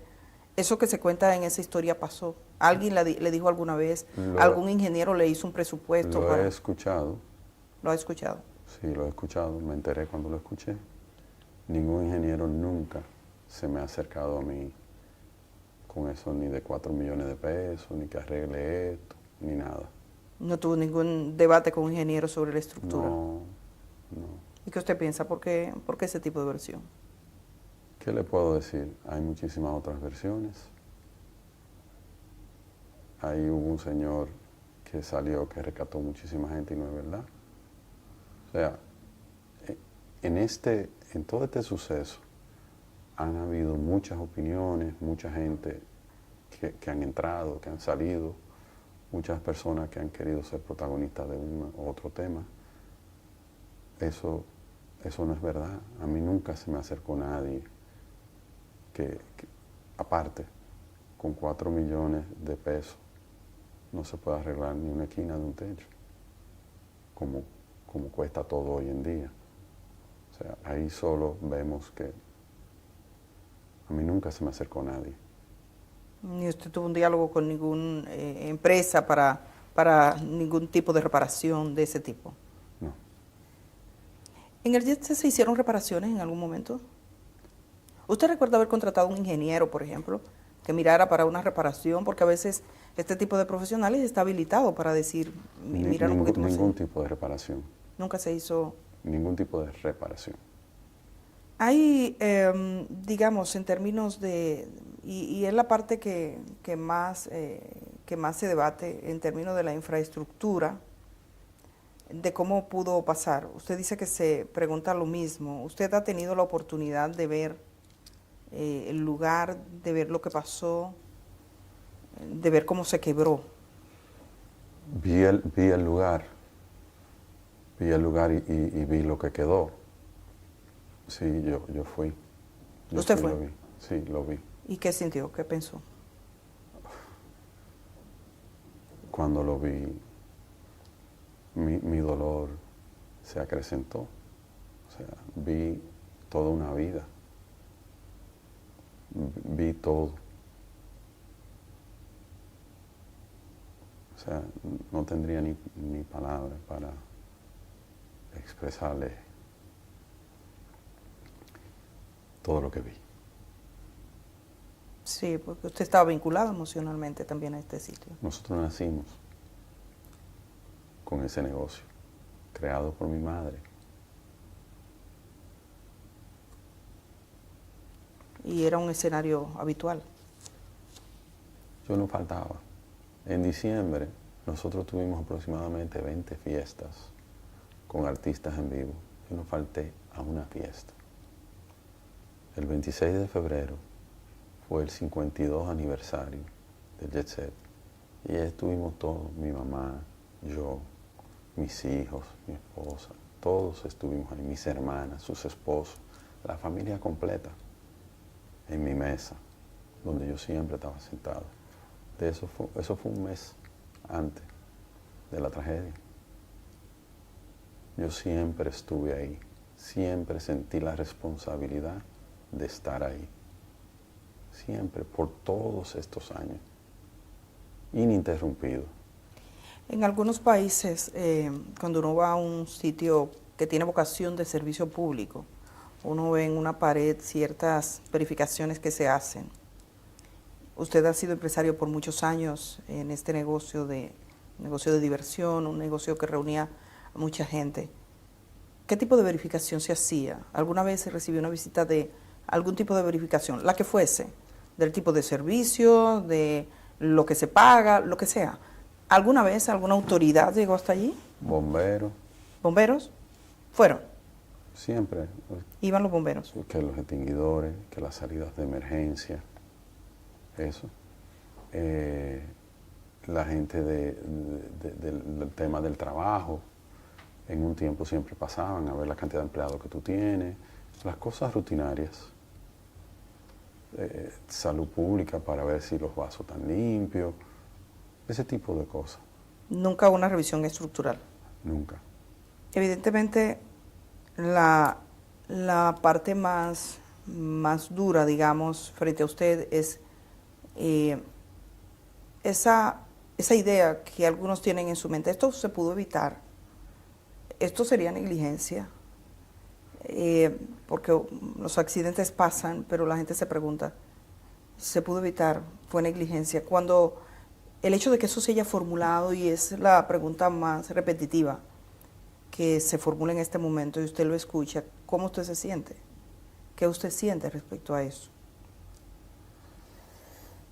A: ¿eso que se cuenta en esa historia pasó? ¿Alguien le dijo alguna vez? ¿Algún ingeniero le hizo un presupuesto?
B: Lo he escuchado.
A: ¿Lo ha escuchado?
B: Sí, lo he escuchado. Me enteré cuando lo escuché. Ningún ingeniero nunca se me ha acercado a mí con eso, ni de 4 millones de pesos, ni que arregle esto, ni nada.
A: ¿No tuvo ningún debate con un ingeniero sobre la estructura?
B: No, no.
A: ¿Y qué usted piensa? ¿Por qué ese tipo de versión?
B: ¿Qué le puedo decir? Hay muchísimas otras versiones. Ahí hubo un señor que salió, que rescató muchísima gente y no es verdad. O sea, en todo este suceso han habido muchas opiniones, mucha gente que han entrado, que han salido, muchas personas que han querido ser protagonistas de un u otro tema. Eso no es verdad. A mí nunca se me acercó nadie que aparte, con 4 millones de pesos no se puede arreglar ni una esquina de un techo, como cuesta todo hoy en día. O sea, ahí solo vemos que a mí nunca se me acercó nadie.
A: ¿Ni usted tuvo un diálogo con ninguna empresa para ningún tipo de reparación de ese tipo?
B: No.
A: ¿En el JET se hicieron reparaciones en algún momento? ¿Usted recuerda haber contratado a un ingeniero, por ejemplo, que mirara para una reparación? Porque a veces este tipo de profesionales está habilitado para decir, mirar un poquito más.
B: Ningún tipo de reparación.
A: Nunca se hizo.
B: Ningún tipo de reparación.
A: Hay, digamos, en términos de, y es la parte que más se debate en términos de la infraestructura, de cómo pudo pasar. Usted dice que se pregunta lo mismo. ¿Usted ha tenido la oportunidad de ver el lugar, de ver lo que pasó, de ver cómo se quebró?
B: Vi el lugar y vi lo que quedó. Sí, yo fui.
A: ¿Usted
B: sí
A: fue?
B: Lo vi. Sí, lo vi.
A: ¿Y qué sintió? ¿Qué pensó?
B: Cuando lo vi, mi dolor se acrecentó. O sea, vi toda una vida. Vi todo. O sea, no tendría ni palabras para expresarle todo lo que vi.
A: Sí, porque usted estaba vinculado emocionalmente también a este sitio.
B: Nosotros nacimos con ese negocio, creado por mi madre.
A: Y era un escenario habitual.
B: Yo no faltaba. En diciembre nosotros tuvimos aproximadamente 20 fiestas con artistas en vivo. Yo no falté a una fiesta. El 26 de febrero fue el 52 aniversario del Jet Set. Y ahí estuvimos todos, mi mamá, yo, mis hijos, mi esposa, todos estuvimos ahí, mis hermanas, sus esposos, la familia completa, en mi mesa, donde yo siempre estaba sentado. Eso fue un mes antes de la tragedia. Yo siempre estuve ahí, siempre sentí la responsabilidad de estar ahí. Siempre, por todos estos años, ininterrumpido.
A: En algunos países, cuando uno va a un sitio que tiene vocación de servicio público, uno ve en una pared ciertas verificaciones que se hacen. Usted ha sido empresario por muchos años en este negocio de diversión, un negocio que reunía a mucha gente. ¿Qué tipo de verificación se hacía? ¿Alguna vez se recibió una visita de algún tipo de verificación? La que fuese, del tipo de servicio, de lo que se paga, lo que sea. ¿Alguna vez alguna autoridad llegó hasta allí?
B: Bomberos,
A: ¿Bomberos? ¿Fueron?
B: siempre.
A: ¿Iban los bomberos?
B: Que los extinguidores, que las salidas de emergencia, eso. La gente del tema del trabajo, en un tiempo siempre pasaban a ver la cantidad de empleados que tú tienes, las cosas rutinarias. Salud pública para ver si los vasos están limpios, ese tipo de cosas.
A: Nunca una revisión estructural.
B: Nunca.
A: Evidentemente, la parte más dura, digamos, frente a usted es esa idea que algunos tienen en su mente. Esto se pudo evitar. Esto sería negligencia. Porque los accidentes pasan, pero la gente se pregunta, ¿se pudo evitar? ¿Fue negligencia? Cuando el hecho de que eso se haya formulado, y es la pregunta más repetitiva que se formula en este momento y usted lo escucha, ¿cómo usted se siente? ¿Qué usted siente respecto a eso?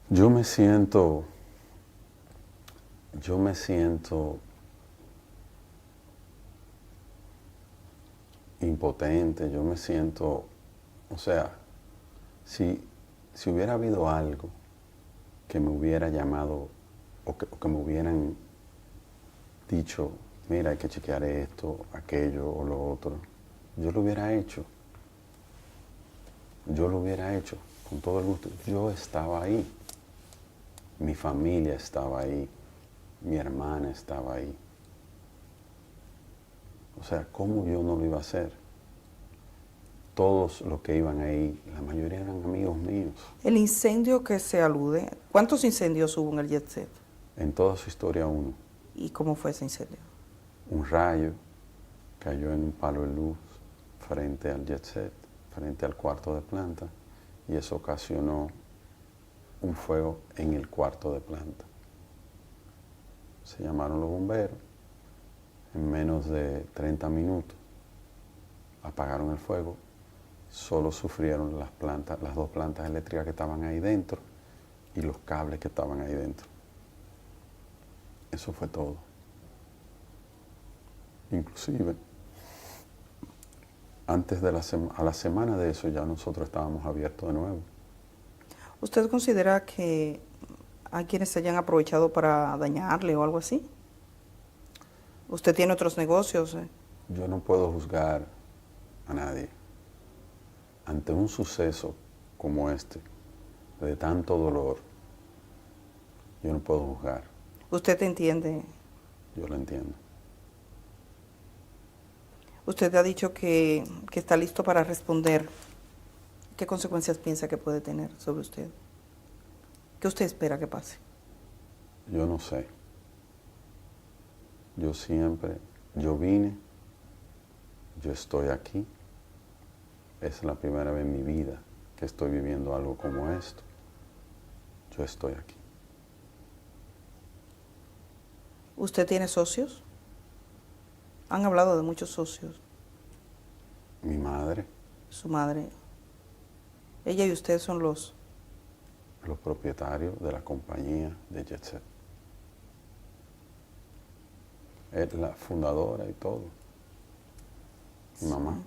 B: Yo me siento impotente, yo me siento, o sea, si hubiera habido algo que me hubiera llamado o que me hubieran dicho, mira, hay que chequear esto, aquello o lo otro, yo lo hubiera hecho. Yo lo hubiera hecho con todo el gusto. Yo estaba ahí. Mi familia estaba ahí. Mi hermana estaba ahí. O sea, ¿cómo yo no lo iba a hacer? Todos los que iban ahí, la mayoría eran amigos míos.
A: El incendio que se alude, ¿cuántos incendios hubo en el Jet Set?
B: En toda su historia uno.
A: ¿Y cómo fue ese incendio?
B: Un rayo cayó en un palo de luz frente al Jet Set, frente al cuarto de planta, y eso ocasionó un fuego en el cuarto de planta. Se llamaron los bomberos, en menos de 30 minutos apagaron el fuego, solo sufrieron las dos plantas eléctricas que estaban ahí dentro y los cables que estaban ahí dentro. Eso fue todo. Inclusive, antes de a la semana de eso ya nosotros estábamos abiertos de nuevo.
A: ¿Usted considera que hay quienes se hayan aprovechado para dañarle o algo así? ¿Usted tiene otros negocios?
B: Yo no puedo juzgar a nadie. Ante un suceso como este, de tanto dolor, yo no puedo juzgar.
A: ¿Usted entiende?
B: Yo lo entiendo.
A: Usted ha dicho que está listo para responder. ¿Qué consecuencias piensa que puede tener sobre usted? ¿Qué usted espera que pase?
B: Yo no sé. Yo vine, yo estoy aquí. Es la primera vez en mi vida que estoy viviendo algo como esto. Yo estoy aquí.
A: ¿Usted tiene socios? Han hablado de muchos socios.
B: Mi madre.
A: Su madre. Ella y usted son los
B: Propietarios de la compañía de Jet Set. Es la fundadora y todo. Mi mamá.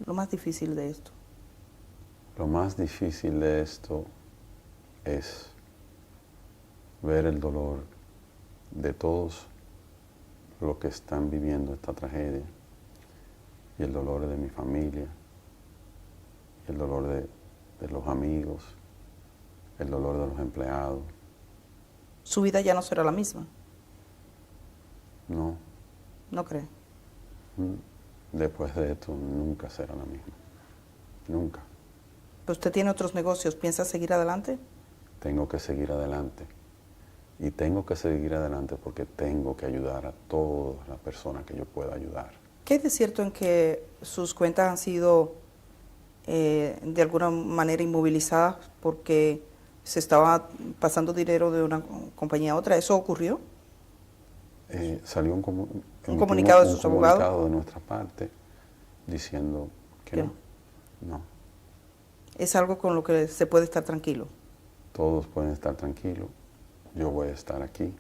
A: Lo más difícil de esto.
B: Lo más difícil de esto es ver el dolor de todos los que están viviendo esta tragedia, y el dolor de mi familia, y el dolor de los amigos, el dolor de los empleados.
A: ¿Su vida ya no será la misma?
B: No.
A: ¿No cree?
B: Después de esto nunca será la misma. Nunca.
A: ¿Pero usted tiene otros negocios? ¿Piensa seguir adelante?
B: Tengo que seguir adelante. Y tengo que seguir adelante porque tengo que ayudar a todas las personas que yo pueda ayudar.
A: ¿Qué es de cierto en que sus cuentas han sido de alguna manera inmovilizadas porque se estaba pasando dinero de una compañía a otra? ¿Eso ocurrió?
B: Salió
A: ¿Un comunicado de sus abogados?
B: Un comunicado de nuestra parte diciendo que
A: ¿Qué?
B: no. No.
A: ¿Es algo con lo que se puede estar tranquilo?
B: Todos pueden estar tranquilos. Yo voy a estar aquí.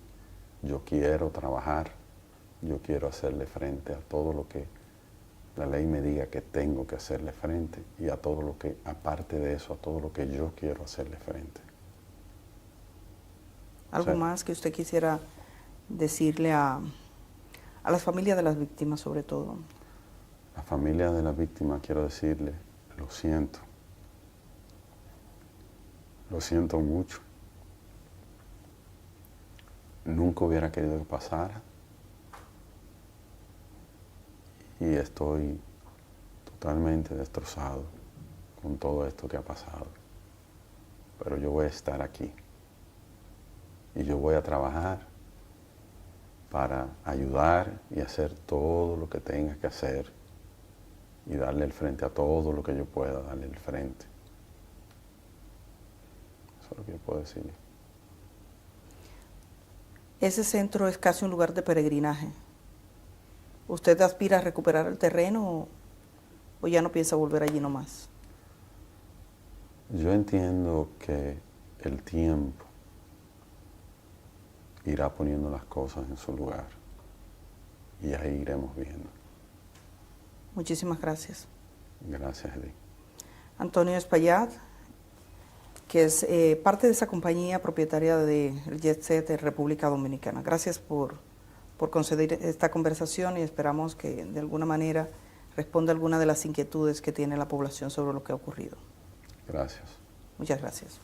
B: Yo quiero trabajar. Yo quiero hacerle frente a todo lo que la ley me diga que tengo que hacerle frente y a todo lo que, aparte de eso, a todo lo que yo quiero hacerle frente.
A: ¿Algo
B: Sí.
A: más que usted quisiera decirle a las familias de las víctimas, sobre todo?
B: La familia de la víctima, quiero decirle, lo siento. Lo siento mucho. Nunca hubiera querido que pasara. Y estoy totalmente destrozado con todo esto que ha pasado. Pero yo voy a estar aquí. Y yo voy a trabajar para ayudar y hacer todo lo que tenga que hacer y darle el frente a todo lo que yo pueda darle el frente. Eso es lo que yo puedo decirle.
A: Ese centro es casi un lugar de peregrinaje. ¿Usted aspira a recuperar el terreno o ya no piensa volver allí nomás?
B: Yo entiendo que el tiempo irá poniendo las cosas en su lugar y ahí iremos viendo.
A: Muchísimas gracias.
B: Gracias, Edith.
A: Antonio Espaillat, que es parte de esa compañía propietaria del Jet Set de República Dominicana. Gracias por conceder esta conversación y esperamos que de alguna manera responda a alguna de las inquietudes que tiene la población sobre lo que ha ocurrido.
B: Gracias.
A: Muchas gracias.